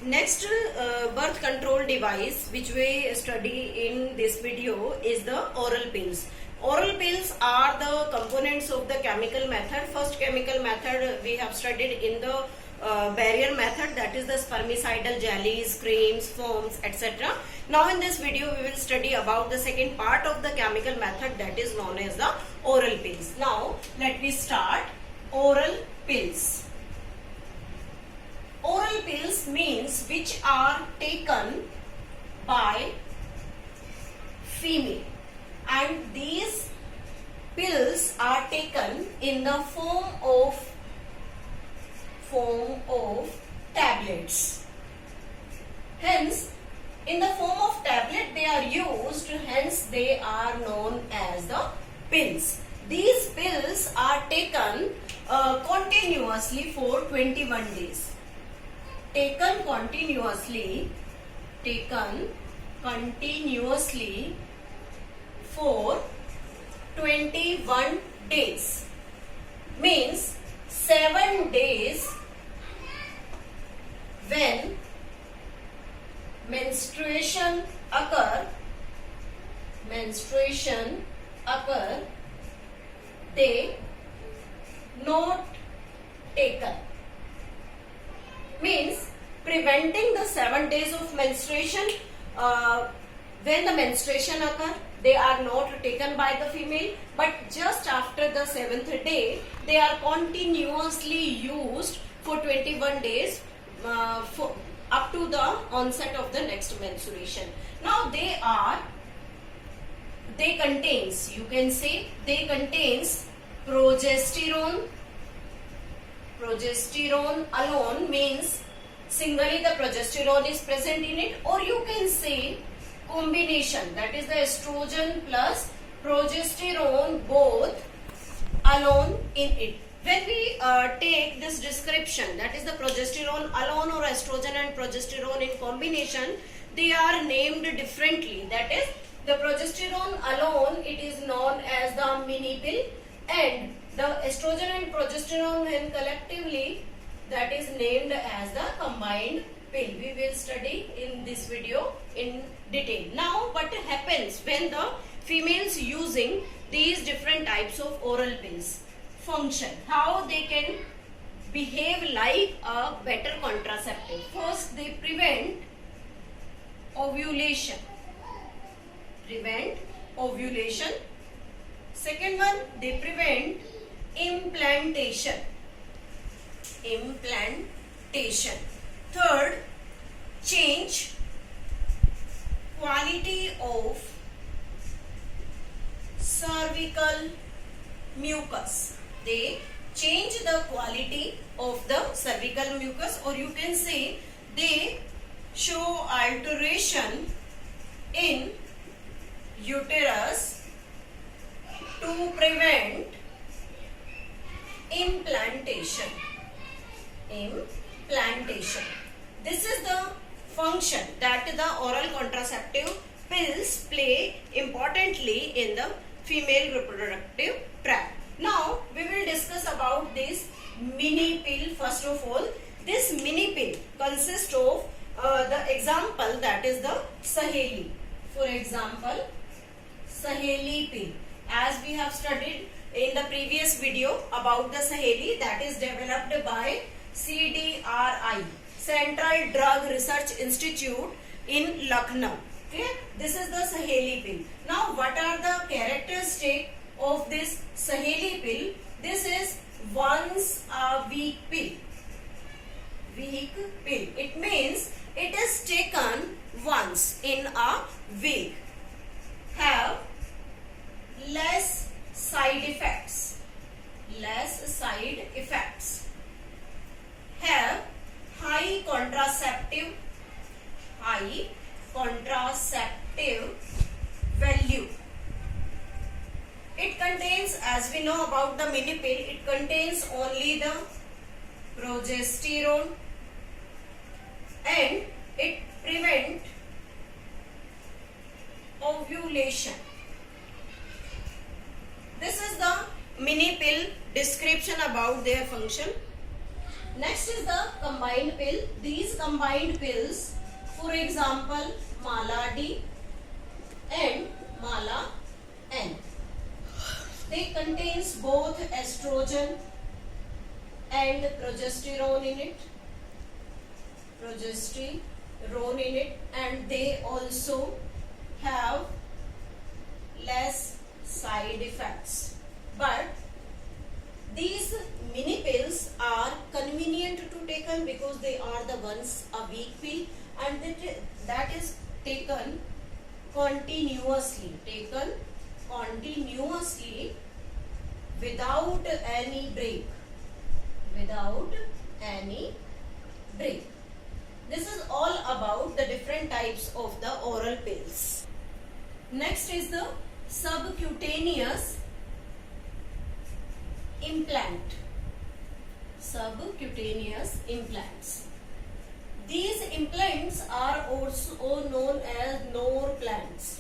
Next birth control device which we study in this video is the oral pills. Oral pills are the components of the chemical method. First chemical method we have studied in the barrier method, that is the spermicidal jellies, creams, foams, etc. Now in this video we will study about the second part of the chemical method, that is known as the oral pills. Now let me start. Oral pills. Oral pills means which are taken by female, and these pills are taken in the form of tablets. Hence, in the form of tablet they are used, hence they are known as the pills. These pills are taken continuously for 21 days. Taken continuously for 21 days, means 7 days when menstruation occur, they not taken. Means preventing the 7 days of menstruation. When the menstruation occur, they are not taken by the female, but just after the 7th day they are continuously used for 21 days up to the onset of the next menstruation. Now they contains, you can say they contains progesterone. Progesterone alone means singly the progesterone is present in it, or you can say combination, that is the estrogen plus progesterone both alone in it. When we take this description, that is the progesterone alone or estrogen and progesterone in combination, they are named differently. That is, the progesterone alone, it is known as the mini pill, and the estrogen and progesterone when collectively, that is named as the combined pill. We will study in this video in detail. Now what happens when the females using these different types of oral pills? Function, how they can behave like a better contraceptive. First, they prevent ovulation. Second one, they prevent implantation. Third, change quality of cervical mucus. They change the quality of the cervical mucus, or you can say they show alteration in uterus to prevent implantation. This is the function that the oral contraceptive pills play importantly in the female reproductive tract. Now we will discuss about this mini pill. First of all, this mini pill consists of the example, that is the Saheli. For example, Saheli pill, as we have studied in the previous video about the Saheli, that is developed by CDRI, Central Drug Research Institute in Lucknow. Okay, this is the Saheli pill. Now what are the characteristics of this Saheli pill? This is once a week pill. It means it is taken once in a week. Have less side effects. Have high contraceptive value. It contains, as we know about the mini pill, it contains only the progesterone, and it prevents ovulation. This is the mini pill description about their function. Next is the combined pill. These combined pills, for example, Mala D and Mala N. They contains both estrogen and progesterone in it. And they also have less side effects. But these mini pills are convenient to taken because they are the once a week pill, and that is taken continuously without any break. This is all about the different types of the oral pills. Next is the subcutaneous implants. These implants are also known as Norplants.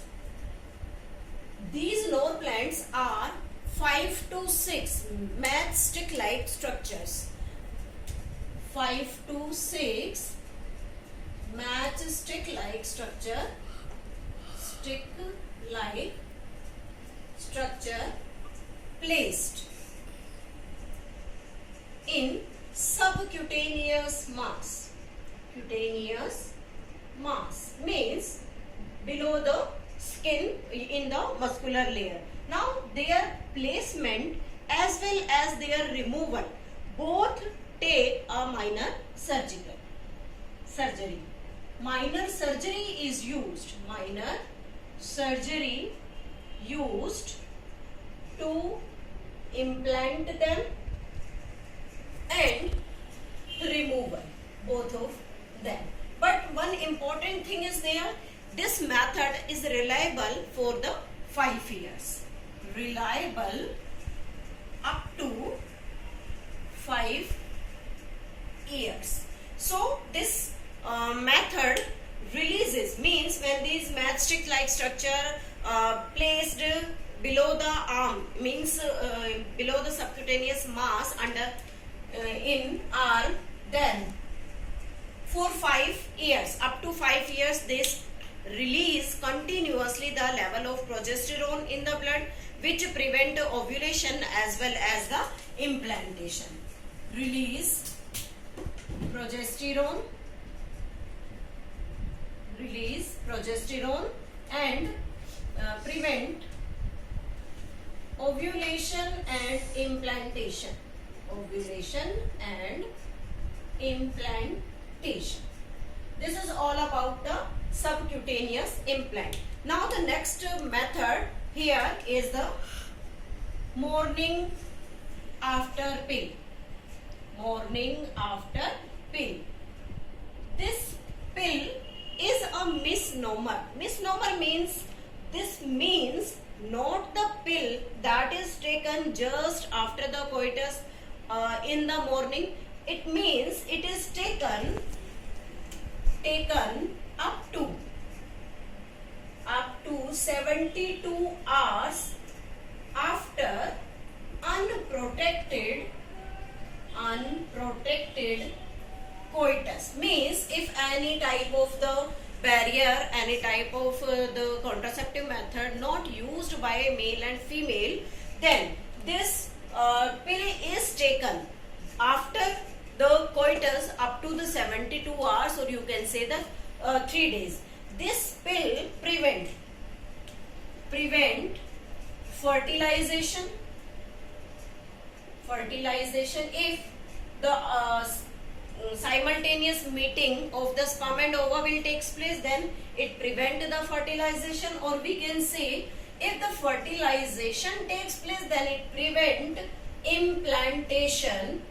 These Norplants are 5 to 6 matchstick-like structures. 5 to 6 matchstick-like structure placed in subcutaneous mass. Cutaneous mass means below the skin in the muscular layer. Now their placement as well as their removal both take a minor surgery. Minor surgery is used. To implant them and removal, both of them. But one important thing is there, this method is reliable for the 5 years. Reliable up to 5 years. So this method releases, means when these matchstick-like structure placed below the arm, means below the subcutaneous mass under in arm, then for 5 years, up to 5 years, this release continuously the level of progesterone in the blood, which prevent ovulation as well as the implantation. Release progesterone and prevent ovulation and implantation. This is all about the subcutaneous implant. Now the next method here is the morning after pill. This pill is a misnomer. Misnomer means, this means not the pill that is taken just after the coitus in the morning. It means it is taken up to 72 hours after unprotected coitus. Means if any type of the barrier, any type of the contraceptive method not used by male and female, then this pill is taken after the coitus up to the 72 hours, or you can say the 3 days. This pill prevent fertilization if the simultaneous meeting of the sperm and ova will takes place, then it prevent the fertilization. Or we can say, if the fertilization takes place, then it prevent implantation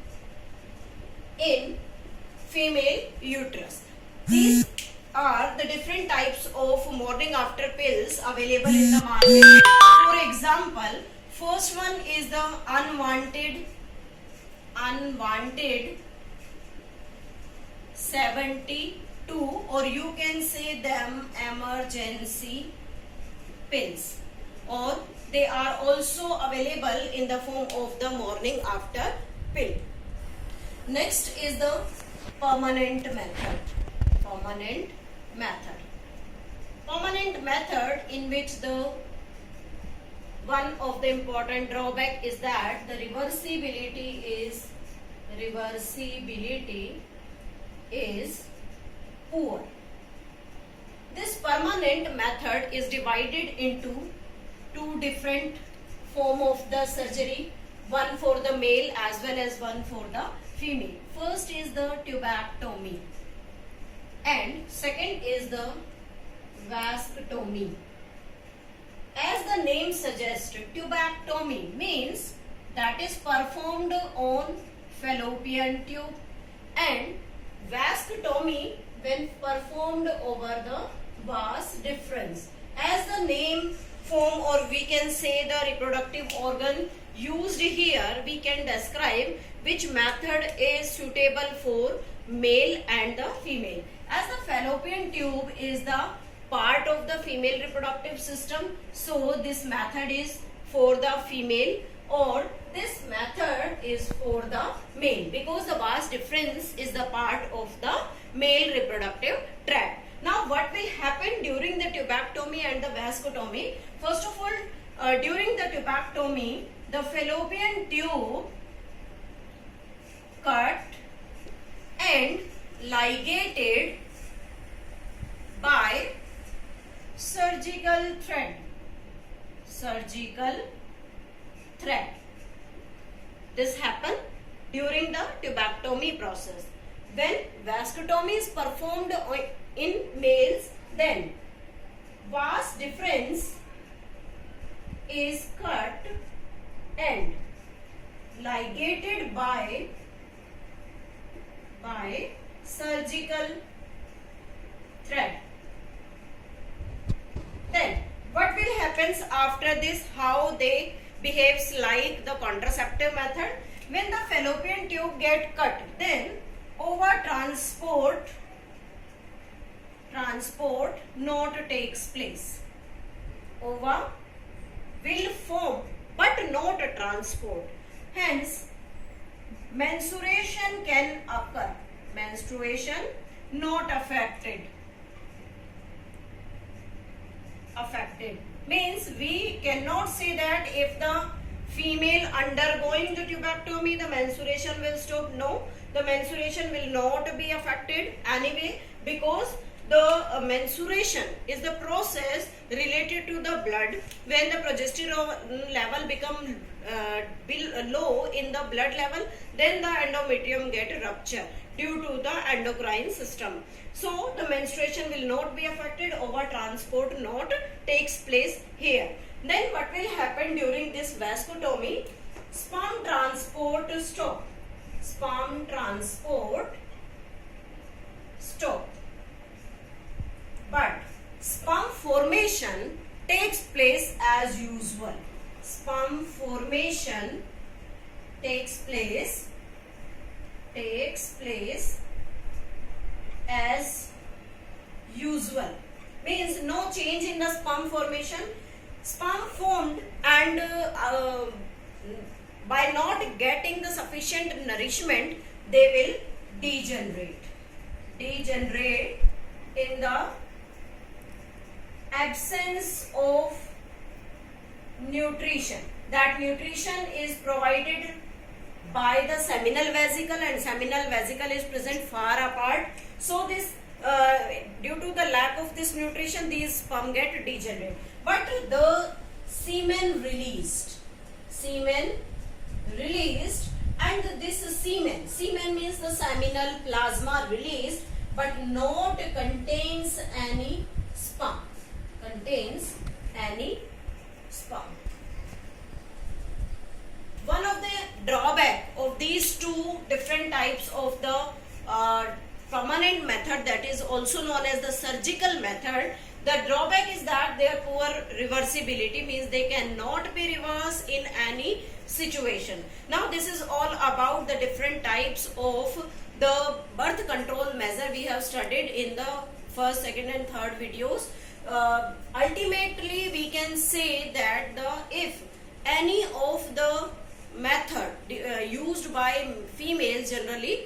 in female uterus. These are the different types of morning after pills available in the market. For example, first one is the unwanted 72, or you can say them emergency pills, or they are also available in the form of the morning after pill. Next is the permanent method. Permanent method. Permanent method in which the one of the important drawback is that the reversibility is poor. This permanent method is divided into two different form of the surgery, one for the male as well as one for the female. First is the tubectomy and second is the vasectomy. As the name suggests, tubectomy means that is performed on fallopian tube, and vasectomy when performed over the vas deferens. As the name form, or we can say the reproductive organ used here, we can describe which method is suitable for male and the female. As the fallopian tube is the part of the female reproductive system, so this method is for the female, or this method is for the male, because the vas deferens is the part of the male reproductive tract. Now what will happen during the tubectomy and the vasectomy? First of all, during the tubectomy, the fallopian tube cut and ligated by surgical thread. This happens during the tubectomy process. When vasectomy is performed in males, then vas deferens is cut and ligated by surgical thread. Then what will happen after this? How they behaves like the contraceptive method? When the fallopian tube get cut, then ova transport not takes place. Ova will form but not transport. Hence, menstruation can occur. Menstruation not affected. Means we cannot say that if the female undergoing the tubectomy, the menstruation will stop. No, the menstruation will not be affected anyway, because the menstruation is the process related to the blood. When the progesterone level become low in the blood level, then the endometrium get rupture due to the endocrine system. So the menstruation will not be affected, over transport not takes place here. Then what will happen during this vasectomy? Sperm transport stop. But sperm formation takes place as usual. Sperm formation takes place as usual. Means no change in the sperm formation. Sperm formed, and by not getting the sufficient nourishment, they will degenerate in the absence of nutrition. That nutrition is provided by the seminal vesicle, and seminal vesicle is present far apart. So this due to the lack of this nutrition, these sperm get degenerate. But the semen released, and this semen means the seminal plasma released, but not contains any sperm. One of the drawback of these two different types of the permanent method, that is also known as the surgical method, the drawback is that their poor reversibility, means they cannot be reversed in any situation. Now this is all about the different types of the birth control measure we have studied in the first, second and third videos. Ultimately we can say that if any of the method used by females generally,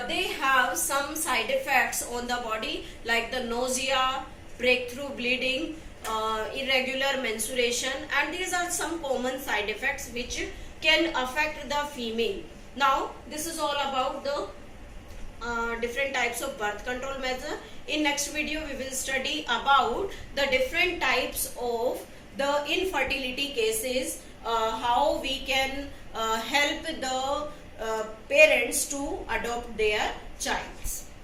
they have some side effects on the body like the nausea, breakthrough bleeding, irregular menstruation, and these are some common side effects which can affect the female. Now this is all about the different types of birth control measure. In next video we will study about the different types of the infertility cases, how we can help the parents to adopt their child.